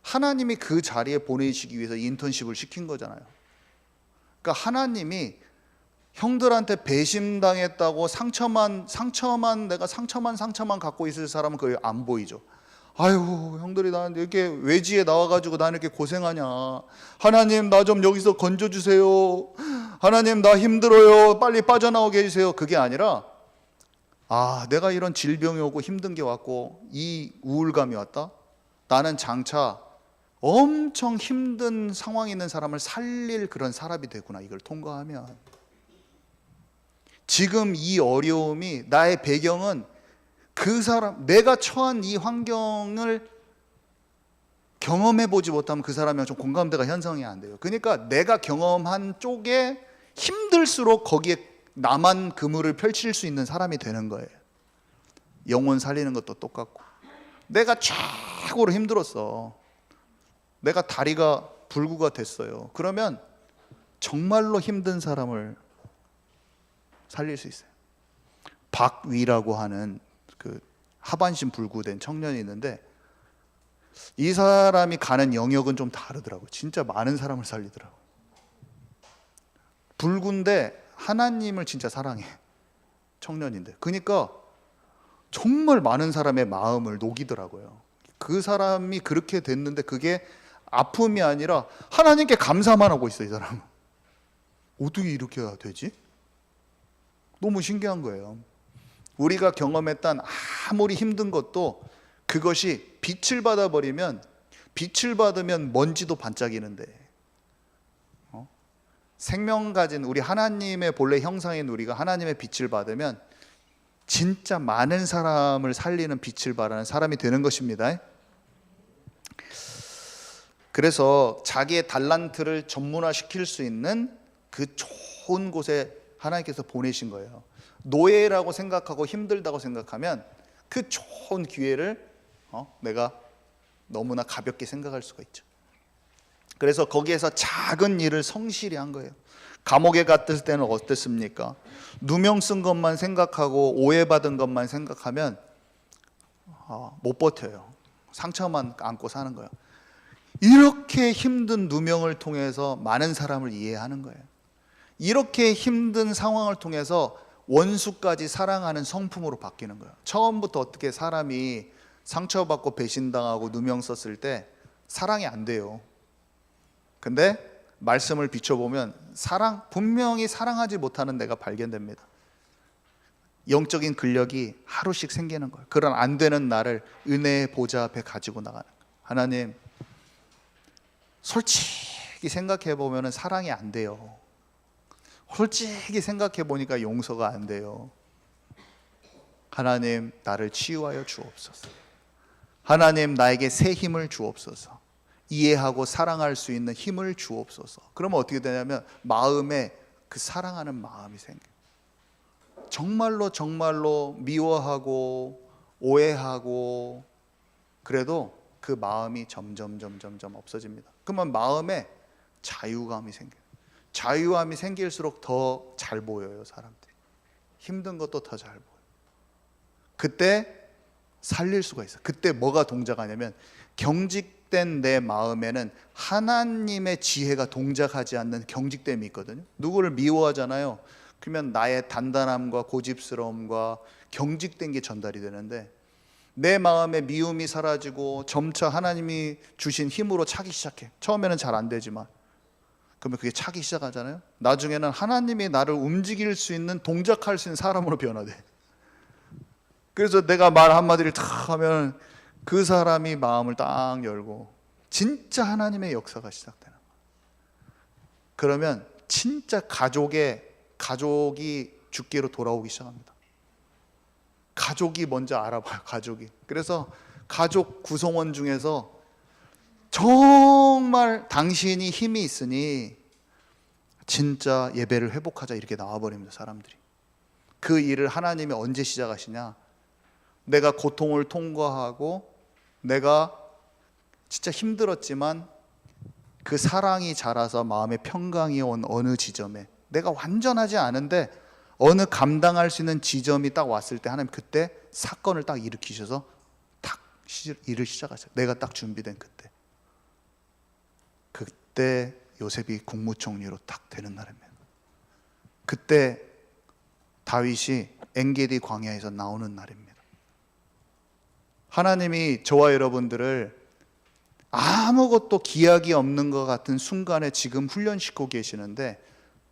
하나님이 그 자리에 보내시기 위해서 인턴십을 시킨 거잖아요. 그러니까 하나님이 형들한테 배신당했다고 상처만 내가 상처만 갖고 있을 사람은 거의 안 보이죠. 아유, 형들이 나한테 이렇게 외지에 나와가지고 나는 이렇게 고생하냐, 하나님 나 좀 여기서 건져주세요, 하나님 나 힘들어요, 빨리 빠져나오게 해주세요. 그게 아니라, 아, 내가 이런 질병이 오고 힘든 게 왔고 이 우울감이 왔다, 나는 장차 엄청 힘든 상황에 있는 사람을 살릴 그런 사람이 되구나. 이걸 통과하면 지금 이 어려움이, 나의 배경은 그 사람, 내가 처한 이 환경을 경험해 보지 못하면 그 사람이랑 좀 공감대가 형성이 안 돼요. 그러니까 내가 경험한 쪽에 힘들수록 거기에 나만 그물을 펼칠 수 있는 사람이 되는 거예요. 영혼 살리는 것도 똑같고, 내가 최고로 힘들었어, 내가 다리가 불구가 됐어요. 그러면 정말로 힘든 사람을 살릴 수 있어요. 박위라고 하는 그 하반신 불구된 청년이 있는데, 이 사람이 가는 영역은 좀 다르더라고요. 진짜 많은 사람을 살리더라고요. 불구인데 하나님을 진짜 사랑해, 청년인데. 그러니까 정말 많은 사람의 마음을 녹이더라고요. 그 사람이 그렇게 됐는데 그게 아픔이 아니라 하나님께 감사만 하고 있어요. 이 사람은 어떻게 이렇게 해야 되지? 너무 신기한 거예요. 우리가 경험했던 아무리 힘든 것도 그것이 빛을 받아버리면, 빛을 받으면 먼지도 반짝이는데, 생명 가진 우리 하나님의 본래 형상인 우리가 하나님의 빛을 받으면 진짜 많은 사람을 살리는 빛을 발하는 사람이 되는 것입니다. 그래서 자기의 달란트를 전문화시킬 수 있는 그 좋은 곳에 하나님께서 보내신 거예요. 노예라고 생각하고 힘들다고 생각하면 그 좋은 기회를 내가 너무나 가볍게 생각할 수가 있죠. 그래서 거기에서 작은 일을 성실히 한 거예요. 감옥에 갔을 때는 어땠습니까? 누명 쓴 것만 생각하고 오해받은 것만 생각하면 못 버텨요. 상처만 안고 사는 거예요. 이렇게 힘든 누명을 통해서 많은 사람을 이해하는 거예요. 이렇게 힘든 상황을 통해서 원수까지 사랑하는 성품으로 바뀌는 거예요. 처음부터 어떻게 사람이 상처받고 배신당하고 누명 썼을 때 사랑이 안 돼요. 근데 말씀을 비춰보면 분명히 사랑하지 못하는 내가 발견됩니다. 영적인 근력이 하루씩 생기는 거예요. 그런 안 되는 나를 은혜의 보좌 앞에 가지고 나가는 거예요. 하나님, 솔직히 생각해 보면 사랑이 안 돼요. 솔직히 생각해 보니까 용서가 안 돼요. 하나님, 나를 치유하여 주옵소서. 하나님, 나에게 새 힘을 주옵소서. 이해하고 사랑할 수 있는 힘을 주옵소서. 그러면 어떻게 되냐면 마음에 그 사랑하는 마음이 생겨요. 정말로 미워하고 오해하고 그래도 그 마음이 점점 없어집니다. 그러면 마음에 자유감이 생겨요. 자유함이 생길수록 더 잘 보여요. 사람들이 힘든 것도 더 잘 보여요. 그때 살릴 수가 있어요. 그때 뭐가 동작하냐면 경직된 내 마음에는 하나님의 지혜가 동작하지 않는 경직됨이 있거든요. 누구를 미워하잖아요. 그러면 나의 단단함과 고집스러움과 경직된 게 전달이 되는데 내 마음에 미움이 사라지고 점차 하나님이 주신 힘으로 차기 시작해. 처음에는 잘 안 되지만 그러면 그게 차기 시작하잖아요. 나중에는 하나님이 나를 움직일 수 있는, 동작할 수 있는 사람으로 변화돼. 그래서 내가 말 한마디를 탁 하면 그 사람이 마음을 딱 열고 진짜 하나님의 역사가 시작되는 거예요. 그러면 진짜 가족이 죽기로 돌아오기 시작합니다. 가족이 먼저 알아봐요. 가족이. 그래서 가족 구성원 중에서 정말 당신이 힘이 있으니 진짜 예배를 회복하자 이렇게 나와버립니다. 사람들이. 그 일을 하나님이 언제 시작하시냐? 내가 고통을 통과하고 내가 진짜 힘들었지만 그 사랑이 자라서 마음의 평강이 온 어느 지점에, 내가 완전하지 않은데 어느 감당할 수 있는 지점이 딱 왔을 때 하나님 그때 사건을 딱 일으키셔서 딱 일을 시작하셔요. 내가 딱 준비된 그때 요셉이 국무총리로 딱 되는 날입니다. 그때 다윗이 엔게디 광야에서 나오는 날입니다. 하나님이 저와 여러분들을 아무것도 기약이 없는 것 같은 순간에 지금 훈련시키고 계시는데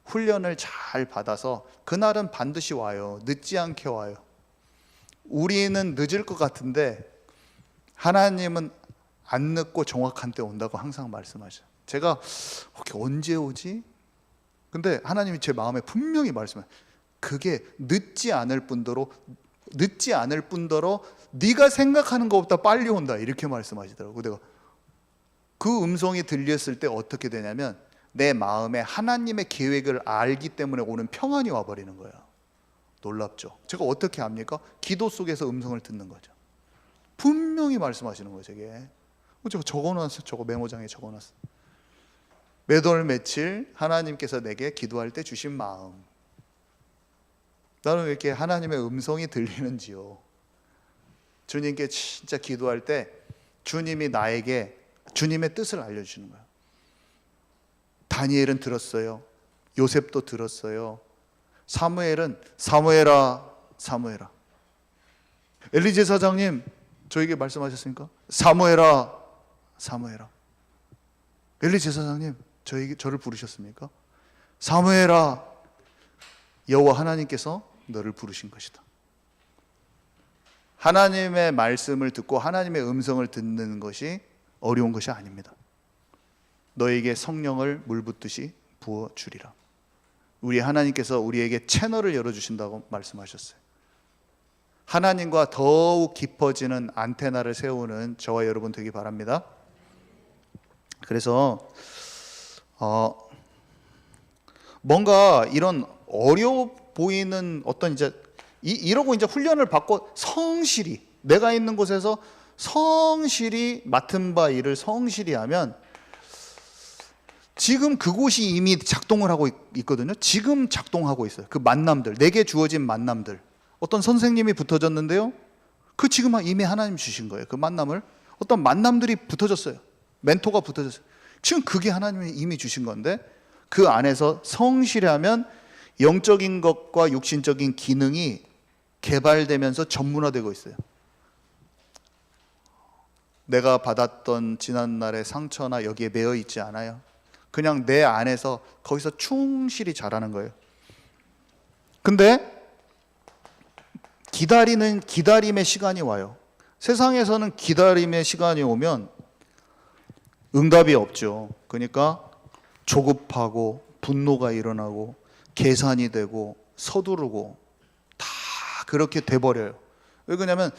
훈련을 잘 받아서 그날은 반드시 와요. 늦지 않게 와요. 우리는 늦을 것 같은데 하나님은 안 늦고 정확한 때 온다고 항상 말씀하셔요. 제가 혹시 언제 오지? 근데 하나님이 제 마음에 분명히 말씀해요. 그게 늦지 않을 뿐더러 네가 생각하는 것보다 빨리 온다 이렇게 말씀하시더라고요. 내가 그 음성이 들렸을 때 어떻게 되냐면 내 마음에 하나님의 계획을 알기 때문에 오는 평안이 와버리는 거예요. 놀랍죠? 제가 어떻게 합니까? 기도 속에서 음성을 듣는 거죠. 분명히 말씀하시는 거예요. 제가 적어놨어요. 저거 메모장에 적어놨어요. 몇 월 며칠 하나님께서 내게 기도할 때 주신 마음. 나는 왜 이렇게 하나님의 음성이 들리는지요. 주님께 진짜 기도할 때 주님이 나에게 주님의 뜻을 알려주시는 거예요. 다니엘은 들었어요. 요셉도 들었어요. 사무엘은 사무엘아. 엘리 제사장님 저에게 말씀하셨습니까? 사무엘아. 엘리 제사장님 저를 부르셨습니까? 사무엘아. 여호와 하나님께서 너를 부르신 것이다. 하나님의 말씀을 듣고 하나님의 음성을 듣는 것이 어려운 것이 아닙니다. 너에게 성령을 물붓듯이 부어주리라. 우리 하나님께서 우리에게 채널을 열어주신다고 말씀하셨어요. 하나님과 더욱 깊어지는 안테나를 세우는 저와 여러분 되기 바랍니다. 그래서 뭔가 이런 어려워 보이는 어떤 이제 이러고 이제 훈련을 받고 성실히 내가 있는 곳에서 성실히 맡은 바 일을 성실히 하면 지금 그곳이 이미 작동을 하고 있거든요. 지금 작동하고 있어요. 그 만남들, 내게 주어진 만남들. 어떤 선생님이 붙어졌는데요. 그 지금 이미 하나님 주신 거예요. 그 만남을. 어떤 만남들이 붙어졌어요. 멘토가 붙어졌어요. 지금 그게 하나님이 이미 주신 건데 그 안에서 성실하면 영적인 것과 육신적인 기능이 개발되면서 전문화되고 있어요. 내가 받았던 지난날의 상처나 여기에 매여 있지 않아요. 그냥 내 안에서 거기서 충실히 자라는 거예요. 근데 기다림의 시간이 와요. 세상에서는 기다림의 시간이 오면 응답이 없죠. 그러니까 조급하고 분노가 일어나고 계산이 되고 서두르고 다 그렇게 돼버려요. 왜 그러냐면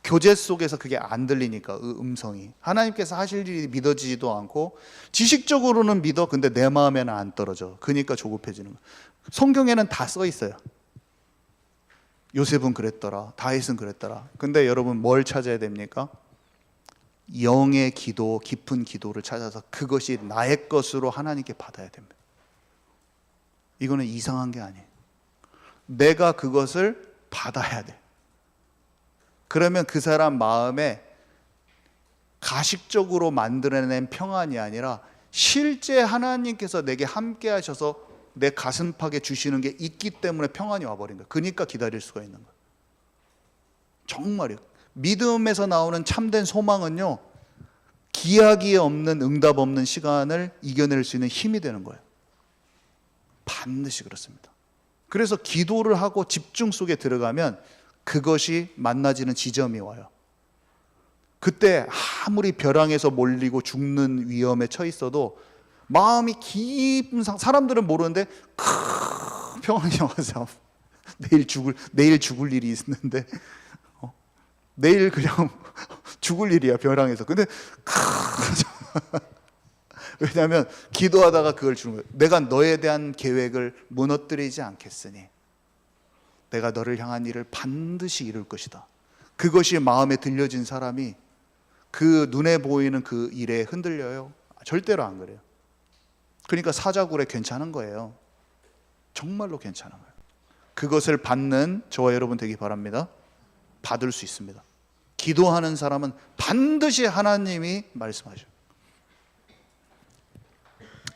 교제 속에서 그게 안 들리니까 음성이 하나님께서 하실 일이 믿어지지도 않고 지식적으로는 믿어 근데 내 마음에는 안 떨어져. 그러니까 조급해지는 거예요. 성경에는 다 써 있어요. 요셉은 그랬더라, 다윗은 그랬더라. 근데 여러분 뭘 찾아야 됩니까? 영의 기도, 깊은 기도를 찾아서 그것이 나의 것으로 하나님께 받아야 됩니다. 이거는 이상한 게 아니에요. 내가 그것을 받아야 돼. 그러면 그 사람 마음에 가식적으로 만들어낸 평안이 아니라 실제 하나님께서 내게 함께 하셔서 내 가슴팍에 주시는 게 있기 때문에 평안이 와버린 거예요. 그러니까 기다릴 수가 있는 거예요. 정말이요. 믿음에서 나오는 참된 소망은요, 기약이 없는 응답 없는 시간을 이겨낼 수 있는 힘이 되는 거예요. 반드시 그렇습니다. 그래서 기도를 하고 집중 속에 들어가면 그것이 만나지는 지점이 와요. 그때 아무리 벼랑에서 몰리고 죽는 위험에 처해 있어도 마음이 깊은 사람들은 모르는데 큰 평안이 와서 내일 죽을 일이 있는데 내일 그냥 죽을 일이야 벼랑에서. 근데 왜냐하면 기도하다가 그걸 주는 거예요. 내가 너에 대한 계획을 무너뜨리지 않겠으니 내가 너를 향한 일을 반드시 이룰 것이다. 그것이 마음에 들려진 사람이 그 눈에 보이는 그 일에 흔들려요? 절대로 안 그래요. 그러니까 사자굴에 괜찮은 거예요. 정말로 괜찮은 거예요. 그것을 받는 저와 여러분 되기 바랍니다. 받을 수 있습니다. 기도하는 사람은 반드시 하나님이 말씀하셔요.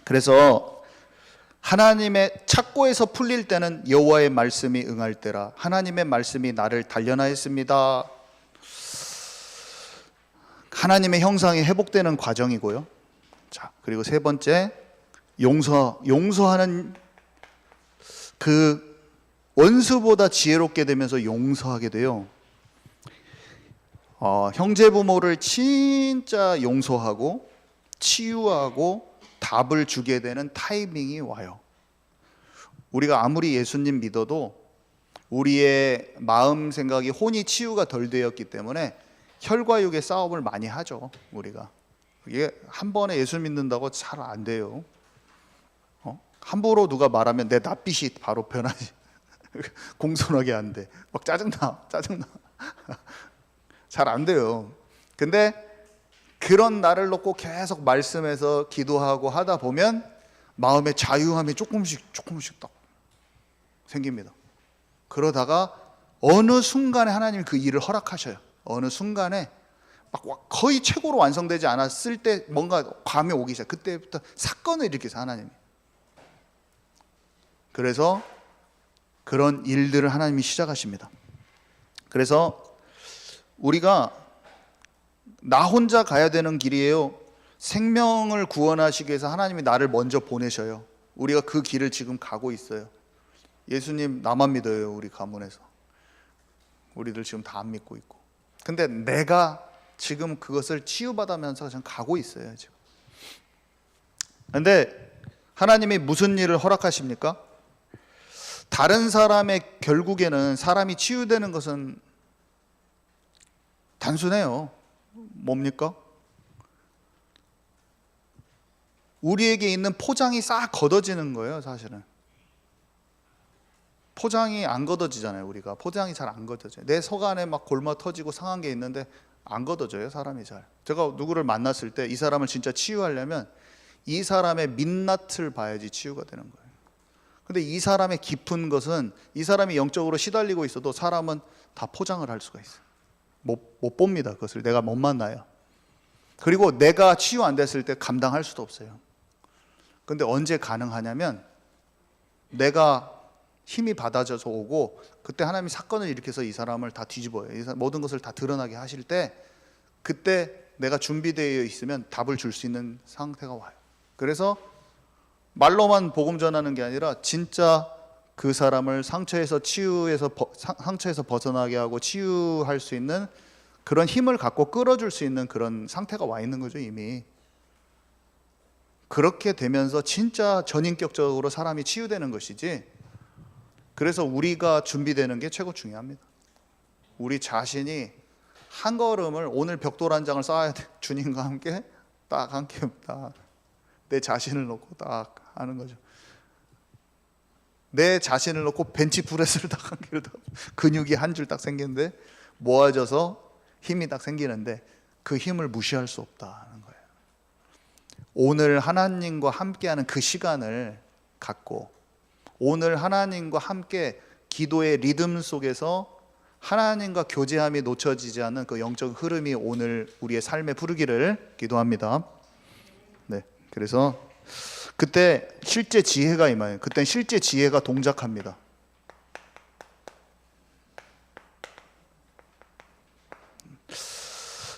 그래서 하나님의 착고에서 풀릴 때는 여호와의 말씀이 응할 때라. 하나님의 말씀이 나를 단련하였습니다. 하나님의 형상이 회복되는 과정이고요. 자, 그리고 세 번째, 용서하는 그 원수보다 지혜롭게 되면서 용서하게 돼요. 형제 부모를 진짜 용서하고 치유하고 답을 주게 되는 타이밍이 와요. 우리가 아무리 예수님 믿어도 우리의 마음 생각이 혼이 치유가 덜 되었기 때문에 혈과 육의 싸움을 많이 하죠. 우리가 이게 한 번에 예수 믿는다고 잘 안 돼요. 함부로 누가 말하면 내 낯빛이 바로 변하지. 공손하게 안 돼. 막 짜증나. 잘 안 돼요. 근데 그런 나를 놓고 계속 말씀해서 기도하고 하다 보면 마음의 자유함이 조금씩 딱 생깁니다. 그러다가 어느 순간에 하나님이 그 일을 허락하셔요. 어느 순간에 막 거의 최고로 완성되지 않았을 때 뭔가 감이 오기 시작. 그때부터 사건을 일으키세요, 하나님이. 그래서 그런 일들을 하나님이 시작하십니다. 그래서 우리가 나 혼자 가야 되는 길이에요. 생명을 구원하시기 위해서 하나님이 나를 먼저 보내셔요. 우리가 그 길을 지금 가고 있어요. 예수님 나만 믿어요. 우리 가문에서 우리들 지금 다 안 믿고 있고. 근데 내가 지금 그것을 치유받으면서 지금 가고 있어요. 지금. 근데 하나님이 무슨 일을 허락하십니까? 다른 사람의 결국에는 사람이 치유되는 것은 단순해요. 뭡니까? 우리에게 있는 포장이 싹 걷어지는 거예요. 사실은 포장이 안 걷어지잖아요. 우리가 포장이 잘 안 걷어져요. 내 속 안에 막 골마 터지고 상한 게 있는데 안 걷어져요, 사람이 잘. 제가 누구를 만났을 때 이 사람을 진짜 치유하려면 이 사람의 민낯을 봐야지 치유가 되는 거예요. 근데 이 사람의 깊은 것은, 이 사람이 영적으로 시달리고 있어도 사람은 다 포장을 할 수가 있어요. 못 봅니다. 그것을 내가 못 만나요. 그리고 내가 치유 안 됐을 때 감당할 수도 없어요. 근데 언제 가능하냐면 내가 힘이 받아져서 오고, 그때 하나님이 사건을 일으켜서 이 사람을 다 뒤집어요. 모든 것을 다 드러나게 하실 때, 그때 내가 준비되어 있으면 답을 줄 수 있는 상태가 와요. 그래서 말로만 복음 전하는 게 아니라 진짜 그 사람을 상처에서 벗어나게 하고 치유할 수 있는 그런 힘을 갖고 끌어줄 수 있는 그런 상태가 와 있는 거죠, 이미. 그렇게 되면서 진짜 전인격적으로 사람이 치유되는 것이지. 그래서 우리가 준비되는 게 최고 중요합니다. 우리 자신이 한 걸음을, 오늘 벽돌 한 장을 쌓아야 돼. 주님과 함께 딱 함께 딱 내 자신을 놓고 딱 하는 거죠. 내 자신을 놓고 벤치프레스를 딱 한 개를 딱, 근육이 한 줄 딱 생기는데 모아져서 힘이 딱 생기는데 그 힘을 무시할 수 없다는 거예요. 오늘 하나님과 함께하는 그 시간을 갖고, 오늘 하나님과 함께 기도의 리듬 속에서 하나님과 교제함이 놓쳐지지 않는 그 영적 흐름이 오늘 우리의 삶에 부르기를 기도합니다. 네, 그래서 그때 실제 지혜가 임해요. 그때 실제 지혜가 동작합니다.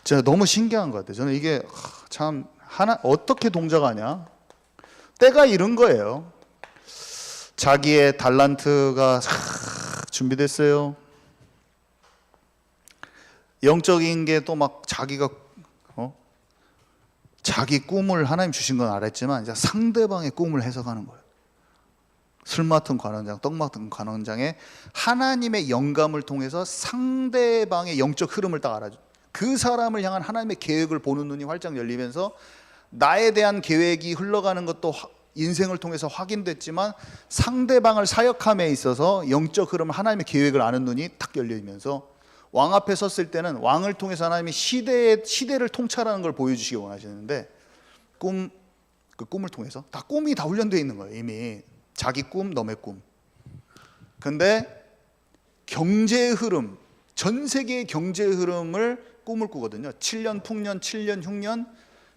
제가 너무 신기한 것 같아요. 저는 이게 참 어떻게 동작하냐? 때가 이른 거예요. 자기의 달란트가 준비됐어요. 영적인 게 또 막 자기가 자기 꿈을 하나님 주신 건 알았지만 이제 상대방의 꿈을 해석하는 거예요. 술 맡은 관원장, 떡 맡은 관원장의 하나님의 영감을 통해서 상대방의 영적 흐름을 딱 알아줘. 그 사람을 향한 하나님의 계획을 보는 눈이 활짝 열리면서 나에 대한 계획이 흘러가는 것도 인생을 통해서 확인됐지만 상대방을 사역함에 있어서 영적 흐름, 하나님의 계획을 아는 눈이 탁 열리면서 왕 앞에 섰을 때는 왕을 통해서 하나님이 시대를 통찰하는 걸 보여주시기 원하시는데, 그 꿈을 통해서 꿈이 다 훈련되어 있는 거예요. 이미 자기 꿈, 너의 꿈. 근데 경제의 흐름, 전 세계의 경제의 흐름을 꿈을 꾸거든요. 7년 풍년, 7년 흉년.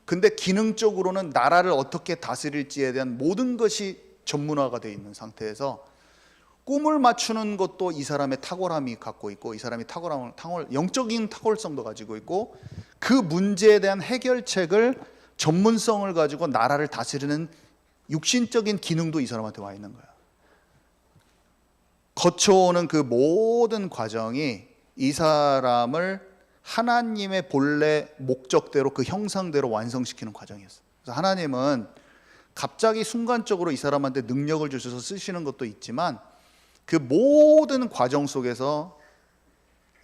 근데 기능적으로는 나라를 어떻게 다스릴지에 대한 모든 것이 전문화가 되어 있는 상태에서 꿈을 맞추는 것도 이 사람의 탁월함이 갖고 있고, 이 사람이 영적인 탁월성도 가지고 있고, 그 문제에 대한 해결책을, 전문성을 가지고 나라를 다스리는 육신적인 기능도 이 사람한테 와 있는 거야. 거쳐오는 그 모든 과정이 이 사람을 하나님의 본래 목적대로, 그 형상대로 완성시키는 과정이었어요. 그래서 하나님은 갑자기 순간적으로 이 사람한테 능력을 주셔서 쓰시는 것도 있지만, 그 모든 과정 속에서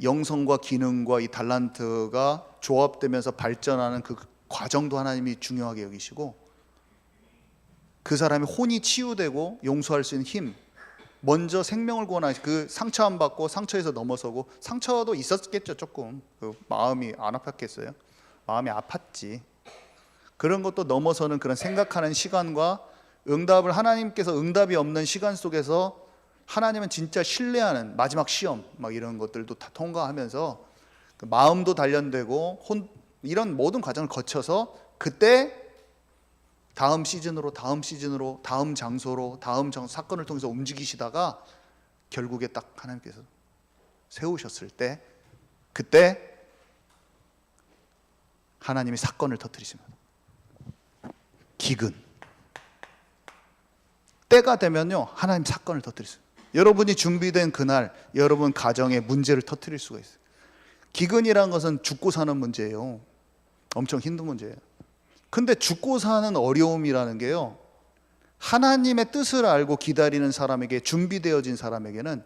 영성과 기능과 이 달란트가 조합되면서 발전하는 그 과정도 하나님이 중요하게 여기시고, 그 사람의 혼이 치유되고 용서할 수 있는 힘, 먼저 생명을 구원하시, 그 상처 안 받고 상처에서 넘어서고, 상처도 있었겠죠. 조금 그 마음이 안 아팠겠어요? 마음이 아팠지. 그런 것도 넘어서는 그런 생각하는 시간과 응답을, 하나님께서 응답이 없는 시간 속에서 하나님은 진짜 신뢰하는 마지막 시험, 막 이런 것들도 다 통과하면서 그 마음도 단련되고 이런 모든 과정을 거쳐서 그때 다음 시즌으로, 다음 장소로, 사건을 통해서 움직이시다가 결국에 딱 하나님께서 세우셨을 때, 그때 하나님이 사건을 터뜨리십니다. 기근. 때가 되면요, 하나님 사건을 터뜨리세요. 여러분이 준비된 그날 여러분 가정에 문제를 터뜨릴 수가 있어요. 기근이라는 것은 죽고 사는 문제예요. 엄청 힘든 문제예요. 근데 죽고 사는 어려움이라는 게요, 하나님의 뜻을 알고 기다리는 사람에게, 준비되어진 사람에게는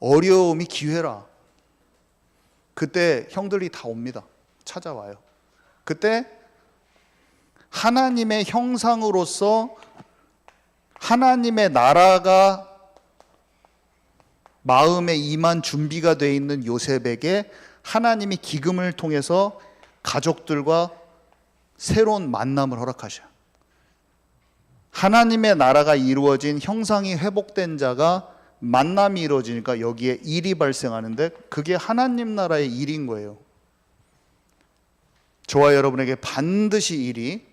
어려움이 기회라. 그때 형들이 다 옵니다. 찾아와요. 그때 하나님의 형상으로서 하나님의 나라가 마음에 임한 준비가 되어 있는 요셉에게 하나님이 기금을 통해서 가족들과 새로운 만남을 허락하셔요. 하나님의 나라가 이루어진 형상이 회복된 자가 만남이 이루어지니까 여기에 일이 발생하는데 그게 하나님 나라의 일인 거예요. 저와 여러분에게 반드시 일이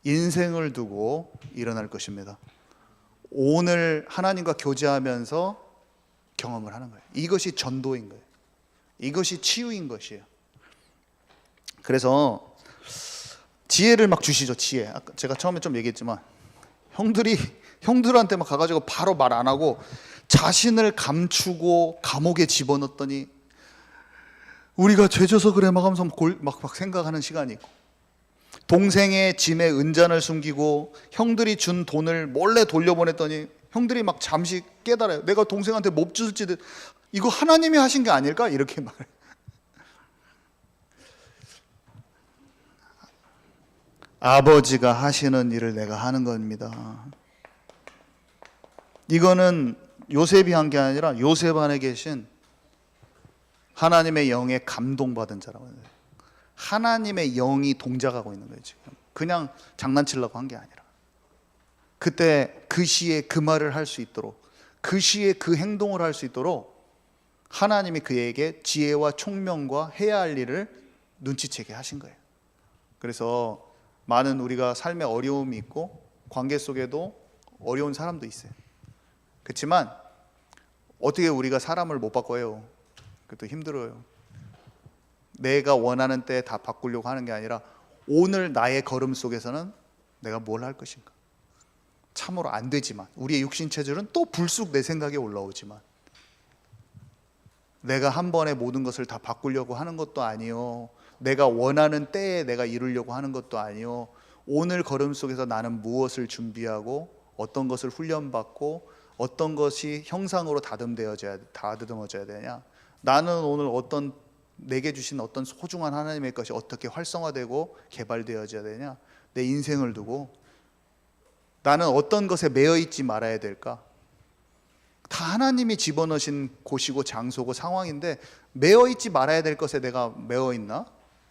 인생을 두고 일어날 것입니다. 오늘 하나님과 교제하면서 경험을 하는 거예요. 이것이 전도인 거예요. 이것이 치유인 것이에요. 그래서 지혜를 막 주시죠. 지혜. 아까 제가 처음에 좀 얘기했지만 형들한테 막 가가지고 바로 말 안 하고 자신을 감추고 감옥에 집어넣었더니 우리가 죄져서 그래 막 하면서 막 생각하는 시간이 있고, 동생의 짐에 은잔을 숨기고 형들이 준 돈을 몰래 돌려보냈더니 형들이 막 잠시 깨달아요. 내가 동생한테 몹주을지 이거 하나님이 하신 게 아닐까? 이렇게 말해요. 아버지가 하시는 일을 내가 하는 겁니다. 이거는 요셉이 한 게 아니라 요셉 안에 계신 하나님의 영에 감동받은 자라고 해요. 하나님의 영이 동작하고 있는 거예요. 지금 그냥 장난치려고 한 게 아니라 그때 그 시에 그 말을 할 수 있도록, 그 시에 그 행동을 할 수 있도록 하나님이 그에게 지혜와 총명과 해야 할 일을 눈치채게 하신 거예요. 그래서 많은 우리가 삶에 어려움이 있고 관계 속에도 어려운 사람도 있어요. 그렇지만 어떻게 우리가 사람을 못 바꿔요? 그것도 힘들어요. 내가 원하는 때 다 바꾸려고 하는 게 아니라 오늘 나의 걸음 속에서는 내가 뭘 할 것인가. 참으로 안 되지만 우리의 육신 체질은 또 불쑥 내 생각에 올라오지만 내가 한 번에 모든 것을 다 바꾸려고 하는 것도 아니요, 내가 원하는 때에 내가 이루려고 하는 것도 아니요, 오늘 걸음 속에서 나는 무엇을 준비하고 어떤 것을 훈련받고 어떤 것이 형상으로 다듬어져야 되냐, 나는 오늘 어떤 내게 주신 어떤 소중한 하나님의 것이 어떻게 활성화되고 개발되어져야 되냐, 내 인생을 두고 나는 어떤 것에 매여 있지 말아야 될까. 다 하나님이 집어넣으신 곳이고 장소고 상황인데 매여 있지 말아야 될 것에 내가 매여 있나?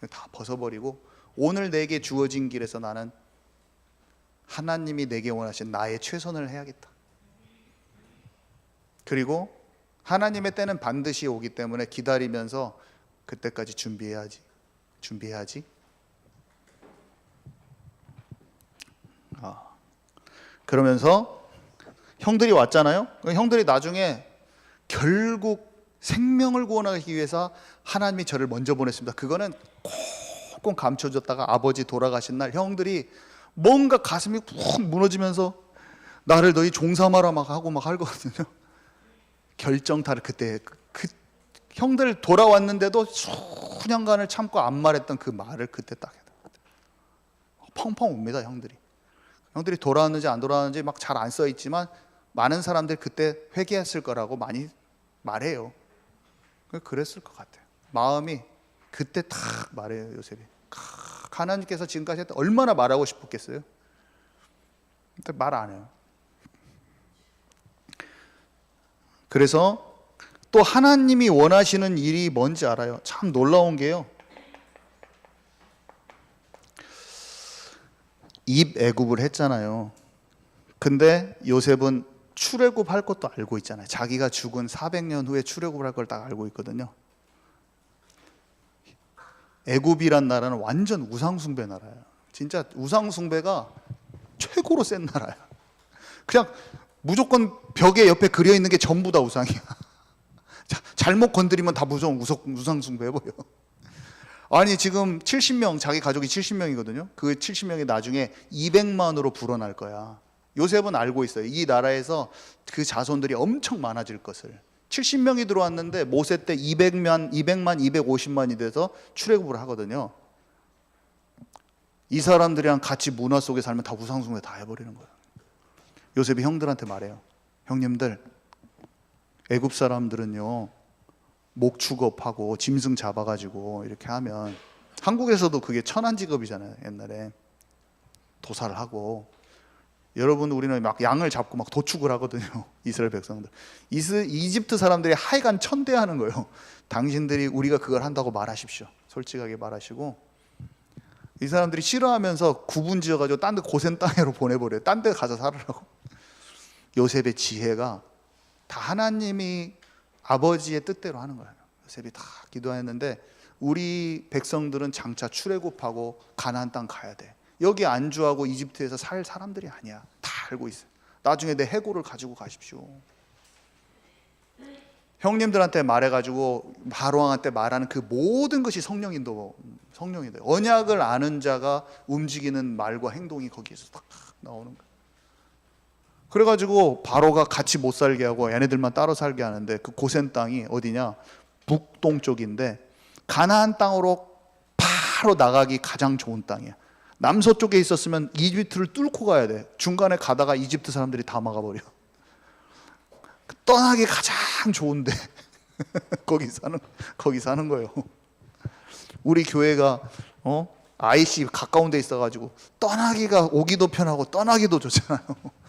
다 벗어버리고 오늘 내게 주어진 길에서 나는 하나님이 내게 원하신 나의 최선을 해야겠다. 그리고 하나님의 때는 반드시 오기 때문에 기다리면서 그때까지 준비해야지. 그러면서 형들이 왔잖아요. 형들이 나중에 결국 생명을 구원하기 위해서 하나님이 저를 먼저 보냈습니다. 그거는 꽁꽁 감춰졌다가 아버지 돌아가신 날 형들이 뭔가 가슴이 푹 무너지면서 나를 너희 종삼아라 막 하고 막 하거든요. 결정타를 그때 형들 돌아왔는데도 수년간을 참고 안 말했던 그 말을 그때 딱 해요. 펑펑 웁니다. 형들이 돌아왔는지 안 돌아왔는지 막 잘 안 써 있지만 많은 사람들이 그때 회개했을 거라고 많이 말해요. 그랬을 것 같아요. 마음이 그때 딱 말해요. 요셉이 하나님께서 지금까지 했던 얼마나 말하고 싶었겠어요. 근데 말 안 해요. 그래서 또 하나님이 원하시는 일이 뭔지 알아요. 참 놀라운 게요, 입애굽을 했잖아요. 근데 요셉은 출애굽할 것도 알고 있잖아요. 자기가 죽은 400년 후에 출애굽을 할 걸 딱 알고 있거든요. 애굽이란 나라는 완전 우상숭배 나라예요. 진짜 우상숭배가 최고로 센 나라예요. 그냥 무조건 벽에 옆에 그려 있는 게 전부 다 우상이야. 잘못 건드리면 다 우상숭배 해버려. 아니 지금 70명, 자기 가족이 70명이거든요. 그 70명이 나중에 200만으로 불어날 거야. 요셉은 알고 있어요. 이 나라에서 그 자손들이 엄청 많아질 것을. 70명이 들어왔는데 모세 때 200만, 250만이 돼서 출애굽을 하거든요. 이 사람들이랑 같이 문화 속에 살면 다 우상숭배 다 해버리는 거예요. 요셉이 형들한테 말해요. 형님들, 애굽 사람들은요 목축업하고 짐승 잡아가지고 이렇게 하면, 한국에서도 그게 천한 직업이잖아요. 옛날에 도살을 하고, 여러분 우리는 막 양을 잡고 막 도축을 하거든요. 이스라엘 백성들. 이집트 사람들이 하여간 천대하는 거예요. 당신들이 우리가 그걸 한다고 말하십시오. 솔직하게 말하시고, 이 사람들이 싫어하면서 구분 지어가지고 딴 데 고센 땅으로 보내버려요. 딴 데 가서 살으라고. 요셉의 지혜가 다 하나님이 아버지의 뜻대로 하는 거예요. 요셉이 다 기도했는데 우리 백성들은 장차 출애굽하고 가나안 땅 가야 돼. 여기 안주하고 이집트에서 살 사람들이 아니야. 다 알고 있어요. 나중에 내 해골을 가지고 가십시오. 형님들한테 말해가지고 바로 왕한테 말하는 그 모든 것이 성령인도. 언약을 아는 자가 움직이는 말과 행동이 거기에서 딱 나오는 거예요. 그래가지고 바로가 같이 못 살게 하고 얘네들만 따로 살게 하는데, 그 고센 땅이 어디냐? 북동쪽인데 가나안 땅으로 바로 나가기 가장 좋은 땅이야. 남서쪽에 있었으면 이집트를 뚫고 가야 돼. 중간에 가다가 이집트 사람들이 다 막아버려. 떠나기 가장 좋은데 거기 사는 거예요. 우리 교회가 IC 가까운 데 있어가지고 떠나기가, 오기도 편하고 떠나기도 좋잖아요.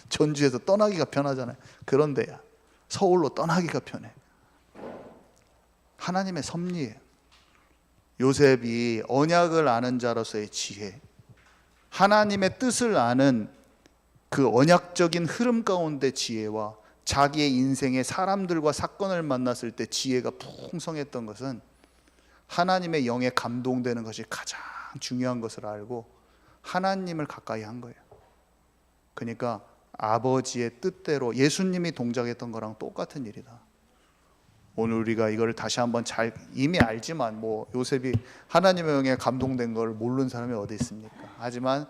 전주에서 떠나기가 편하잖아요. 그런 데야. 서울로 떠나기가 편해. 하나님의 섭리예요. 요셉이 언약을 아는 자로서의 지혜, 하나님의 뜻을 아는 그 언약적인 흐름 가운데 지혜와 자기의 인생의 사람들과 사건을 만났을 때 지혜가 풍성했던 것은 하나님의 영에 감동되는 것이 가장 중요한 것을 알고 하나님을 가까이 한 거예요. 그러니까 아버지의 뜻대로 예수님이 동작했던 거랑 똑같은 일이다. 오늘 우리가 이걸 다시 한번 잘, 이미 알지만 뭐 요셉이 하나님의 영에 감동된 걸 모르는 사람이 어디 있습니까? 하지만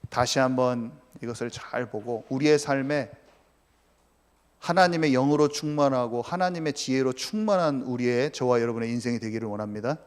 다시 한번 이것을 잘 보고 우리의 삶에 하나님의 영으로 충만하고 하나님의 지혜로 충만한 우리의, 저와 여러분의 인생이 되기를 원합니다.